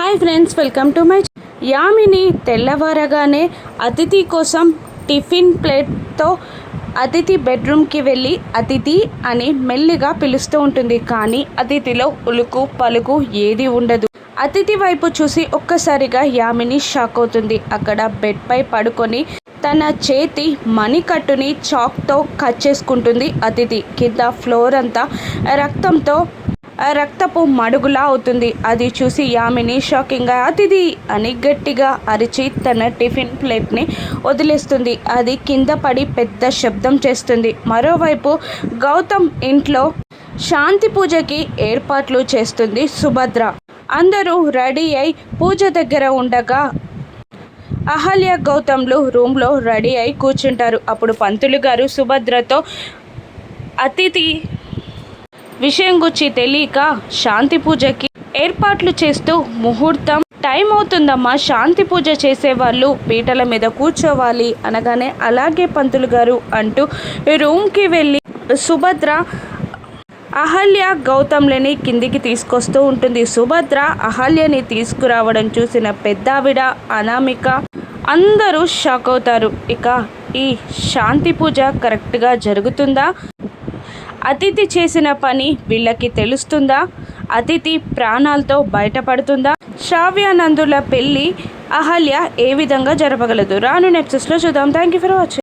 Hi friends, welcome to my. Yamini తెల్లవారగానే అతిథి కోసం టిఫిన్ ప్లేట్తో అతిథి బెడ్రూమ్కి వెళ్ళి అతిథి అని మెల్లిగా పిలుస్తూ ఉంటుంది. కానీ అతిథిలో ఉలుకు పలుకు ఏది ఉండదు. అతిథి వైపు చూసి ఒక్కసారిగా యామిని షాక్ అవుతుంది. అక్కడ బెడ్పై పడుకొని తన చేతి మణికట్టుని చాక్తో కట్ చేసుకుంటుంది అతిథి. కింద ఫ్లోర్ అంతా రక్తపు మడుగులా అవుతుంది. అది చూసి యామిని షాకింగ్గా అతిథి అని గట్టిగా అరిచి తన టిఫిన్ ప్లేట్ని వదిలేస్తుంది. అది కింద పడి పెద్ద శబ్దం చేస్తుంది. మరోవైపు గౌతమ్ ఇంట్లో శాంతి పూజకి ఏర్పాట్లు చేస్తుంది సుభద్ర. అందరూ రెడీ అయి పూజ దగ్గర ఉండగా అహల్య గౌతమ్లు రూమ్లో రెడీ అయి కూర్చుంటారు. అప్పుడు పంతులు గారు సుభద్రతో అతిథి విషయం గురించి తెలియక శాంతి పూజకి ఏర్పాట్లు చేస్తూ ముహూర్తం టైం అవుతుందమ్మా, శాంతి పూజ చేసేవాళ్ళు పీటల మీద కూర్చోవాలి అనగానే అలాగే పంతులు గారు అంటూ రూమ్కి వెళ్ళి సుభద్ర అహల్య గౌతమ్లని కిందికి తీసుకొస్తూ ఉంటుంది. సుభద్ర అహల్యని తీసుకురావడం చూసిన పెద్దావిడ అనామిక అందరూ షాక్ అవుతారు. ఇక ఈ శాంతి పూజ కరెక్ట్గా జరుగుతుందా? అతిథి చేసిన పని వీళ్ళకి తెలుస్తుందా? అతిథి ప్రాణాలతో బయటపడుతుందా? శ్రావ్యానందుల పెళ్ళి అహల్య ఏ విధంగా జరపగలదు? రాను ఎపిసోడ్స్లో చూద్దాం. Thank you for watching.